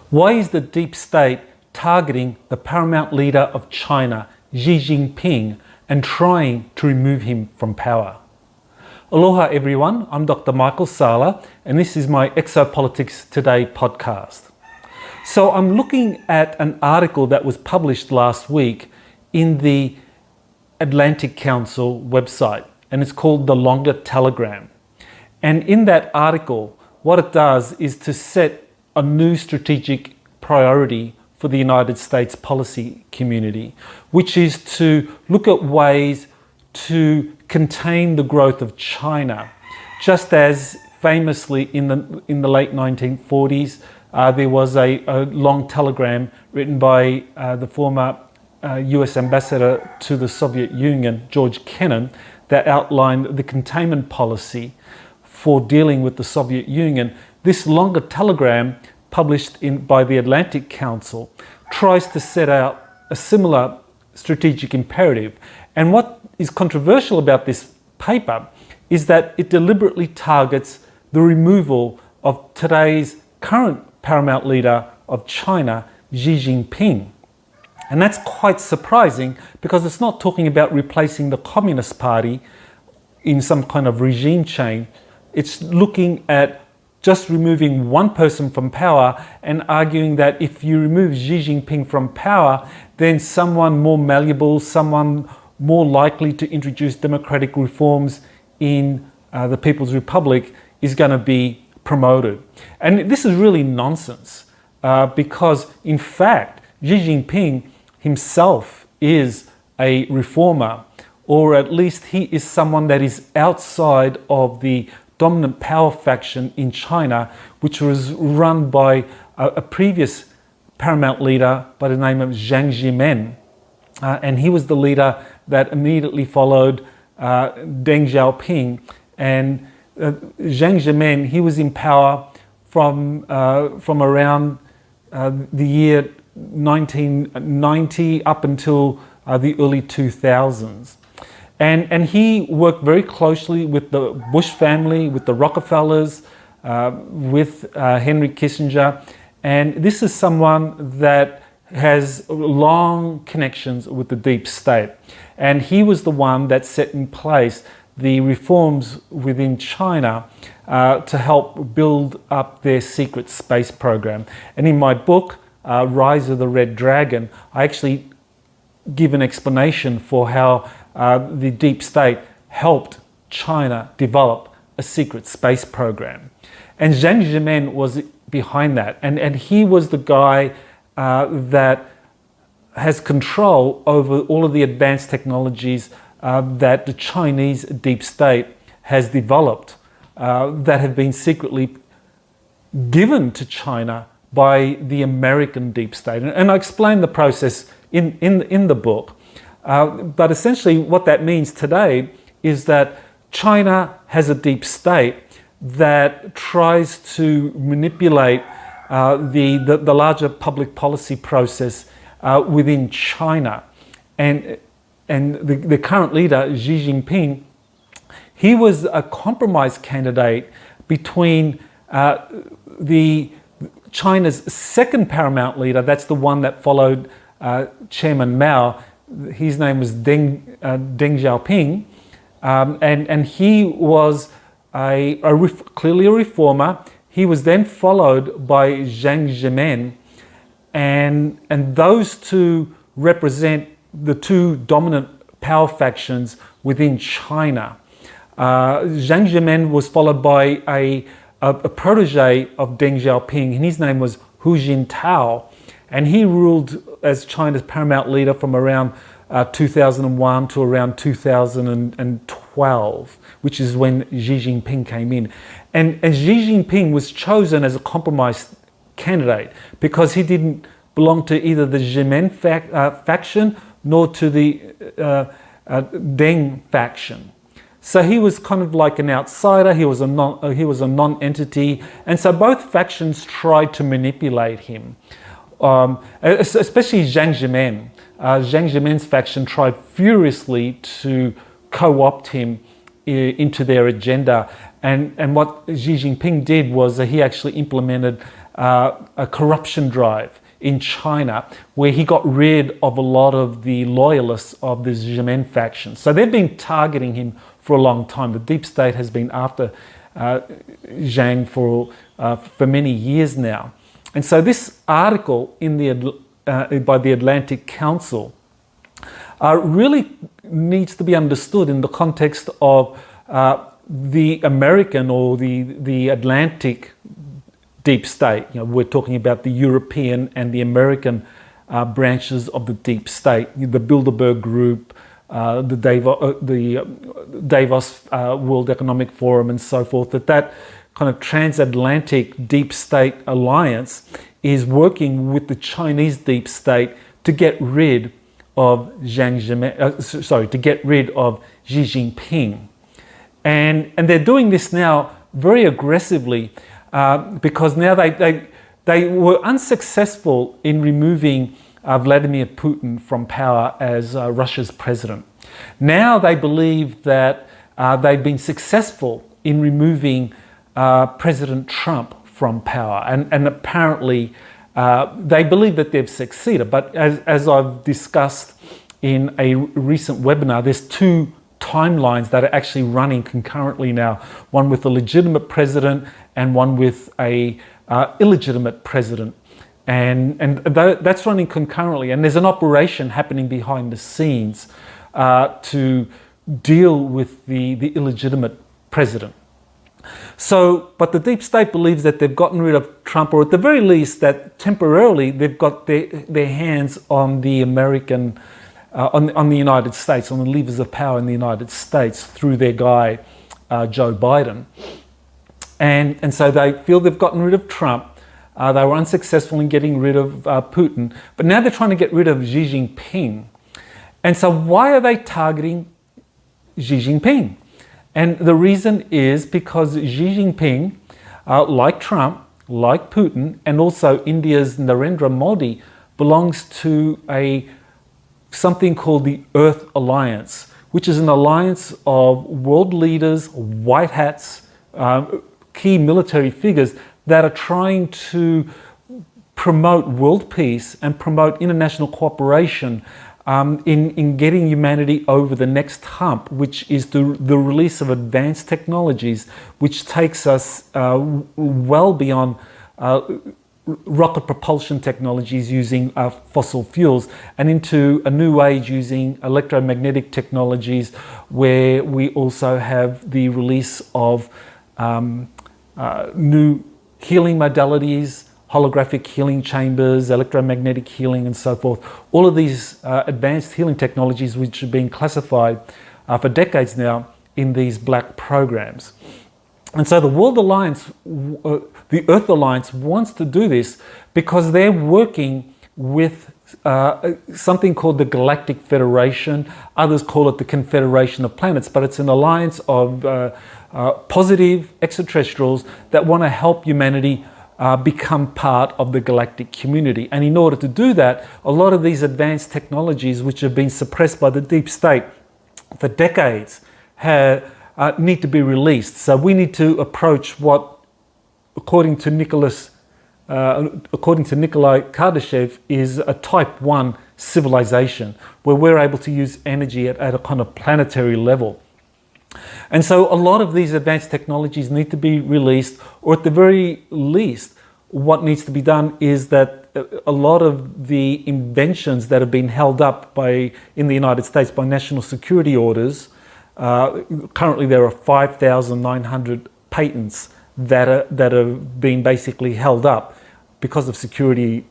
Why is the deep state targeting the paramount leader of China, Xi Jinping, and trying to remove him from power? Aloha everyone, I'm Dr. Michael Salla, and this is my Exopolitics Today podcast. So I'm looking at an article that was published last week in the Atlantic Council website, and it's called The Longer Telegram. And in that article, what it does is to set a new strategic priority for the United States policy community, which is to look at ways to contain the growth of China. Just as famously in the late 1940s, there was a long telegram written by the former US ambassador to the Soviet Union, George Kennan, that outlined the containment policy for dealing with the Soviet Union. This longer telegram, published by the Atlantic Council, tries to set out a similar strategic imperative. And what is controversial about this paper is that it deliberately targets the removal of today's current paramount leader of China, Xi Jinping. And that's quite surprising because it's not talking about replacing the Communist Party in some kind of regime change. It's looking at just removing one person from power and arguing that if you remove Xi Jinping from power, then someone more malleable, someone more likely to introduce democratic reforms in the People's Republic is going to be promoted. And this is really nonsense because in fact, Xi Jinping himself is a reformer, or at least he is someone that is outside of the dominant power faction in China, which was run by a previous paramount leader by the name of Jiang Zemin. And he was the leader that immediately followed Deng Xiaoping. And Jiang Zemin, he was in power from around the year 1990 up until the early 2000s. And he worked very closely with the Bush family, with the Rockefellers, with Henry Kissinger. And this is someone that has long connections with the deep state. And he was the one that set in place the reforms within China to help build up their secret space program. And in my book, Rise of the Red Dragon, I actually give an explanation for how the deep state helped China develop a secret space program. And Jiang Zemin was behind that. And he was the guy that has control over all of the advanced technologies that the Chinese deep state has developed that have been secretly given to China by the American deep state. And I explain the process in the book. But essentially what that means today is that China has a deep state that tries to manipulate the larger public policy process within China. And the current leader, Xi Jinping, he was a compromise candidate between China's second paramount leader, that's the one that followed Chairman Mao. His name was Deng Xiaoping, and he was clearly a reformer. He was then followed by Jiang Zemin, and those two represent the two dominant power factions within China. Jiang Zemin was followed by a protege of Deng Xiaoping, and his name was Hu Jintao, and he ruled as China's paramount leader from around 2001 to around 2012, which is when Xi Jinping came in. And Xi Jinping was chosen as a compromise candidate because he didn't belong to either the Zemin faction nor to the Deng faction. So he was kind of like an outsider. He was a non-entity, and so both factions tried to manipulate him. Especially Jiang Zemin. Jiang Zemin's faction tried furiously to co-opt him into their agenda. And what Xi Jinping did was that he actually implemented a corruption drive in China, where he got rid of a lot of the loyalists of the Zemen faction. So they've been targeting him for a long time. The deep state has been after Zhang for many years now. And so this article in by the Atlantic Council really needs to be understood in the context of the American or the Atlantic deep state. We're talking about the European and the American branches of the deep state, the Bilderberg Group, the Davos World Economic Forum and so forth, that kind of transatlantic deep state alliance is working with the Chinese deep state to get rid of to get rid of Xi Jinping. And they're doing this now very aggressively because now they were unsuccessful in removing Vladimir Putin from power as Russia's president. Now they believe that they've been successful in removing President Trump from power, and apparently they believe that they've succeeded. But as I've discussed in a recent webinar, there's two timelines that are actually running concurrently now, one with a legitimate president and one with a illegitimate president. And that's running concurrently, and there's an operation happening behind the scenes to deal with the illegitimate president. So, but the deep state believes that they've gotten rid of Trump, or at the very least that temporarily they've got their hands on the American, on the United States, on the levers of power in the United States through their guy, Joe Biden. And so they feel they've gotten rid of Trump. They were unsuccessful in getting rid of Putin, but now they're trying to get rid of Xi Jinping. And so why are they targeting Xi Jinping? And the reason is because Xi Jinping, like Trump, like Putin, and also India's Narendra Modi, belongs to something called the Earth Alliance, which is an alliance of world leaders, white hats, key military figures that are trying to promote world peace and promote international cooperation in getting humanity over the next hump, which is the release of advanced technologies, which takes us well beyond rocket propulsion technologies using fossil fuels and into a new age using electromagnetic technologies, where we also have the release of new healing modalities, holographic healing chambers, electromagnetic healing, and so forth. All of these advanced healing technologies, which have been classified for decades now in these black programs. And so the World Alliance, the Earth Alliance, wants to do this because they're working with something called the Galactic Federation. Others call it the Confederation of Planets, but it's an alliance of positive extraterrestrials that want to help humanity become part of the galactic community. And in order to do that, a lot of these advanced technologies, which have been suppressed by the deep state for decades, need to be released. So we need to approach what, according to Nikolai Kardashev, is a type 1 civilization, where we're able to use energy at a kind of planetary level. And so a lot of these advanced technologies need to be released, or at the very least, what needs to be done is that a lot of the inventions that have been held up in the United States by national security orders, currently there are 5,900 patents that have been basically held up because of secrecy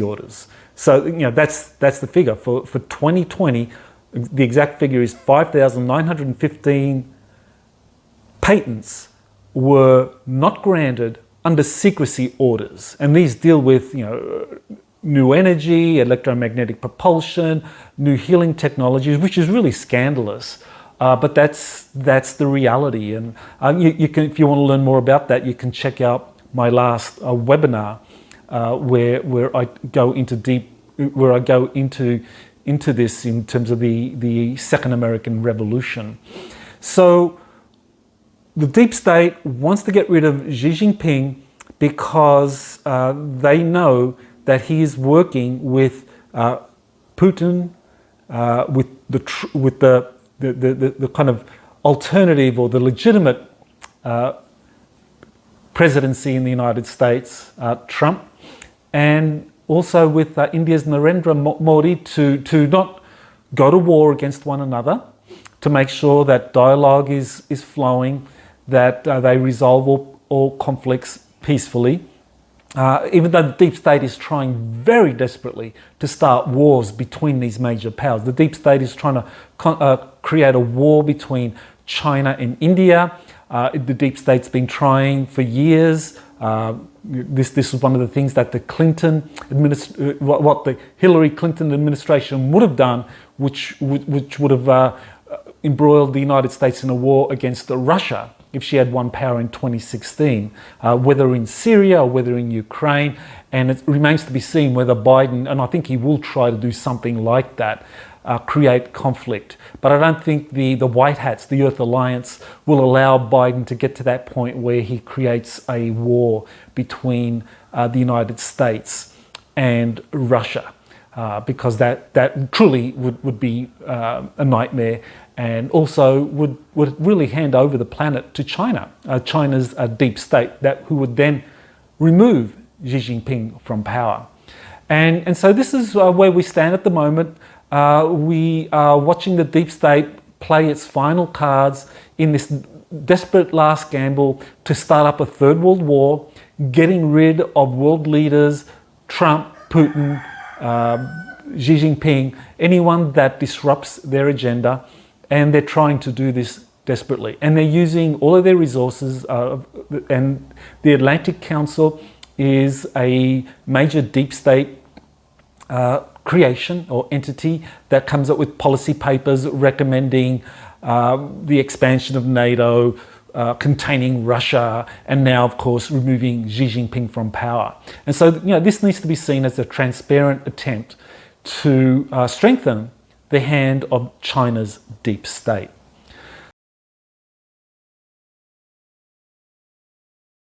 orders. So that's the figure for 2020. The exact figure is 5,915 patents were not granted under secrecy orders, and these deal with new energy, electromagnetic propulsion, new healing technologies, which is really scandalous. But that's the reality, and you can, if you want to learn more about that, you can check out my last webinar where I go into into this in terms of the Second American Revolution. So The deep state wants to get rid of Xi Jinping because they know that he is working with Putin, with the kind of alternative or the legitimate presidency in the United States, Trump, and also with India's Narendra Modi to not go to war against one another, to make sure that dialogue is flowing, that they resolve all conflicts peacefully. Even though the deep state is trying very desperately to start wars between these major powers. The deep state is trying to create a war between China and India. The deep state's been trying for years. This was one of the things that the what the Hillary Clinton administration would have done, which would have embroiled the United States in a war against Russia if she had won power in 2016, whether in Syria or whether in Ukraine. And it remains to be seen whether Biden, and I think he will try to do something like that, create conflict. But I don't think the White Hats, the Earth Alliance, will allow Biden to get to that point where he creates a war between the United States and Russia, because that truly would be a nightmare, and also would really hand over the planet to China, China's deep state, who would then remove Xi Jinping from power. And so this is where we stand at the moment. We are watching the deep state play its final cards in this desperate last gamble to start up a third world war, getting rid of world leaders, Trump, Putin, Xi Jinping, anyone that disrupts their agenda. And they're trying to do this desperately. And they're using all of their resources, and the Atlantic Council is a major deep state creation or entity that comes up with policy papers recommending the expansion of NATO, containing Russia, and now, of course, removing Xi Jinping from power. And so, this needs to be seen as a transparent attempt to strengthen the hand of China's deep state.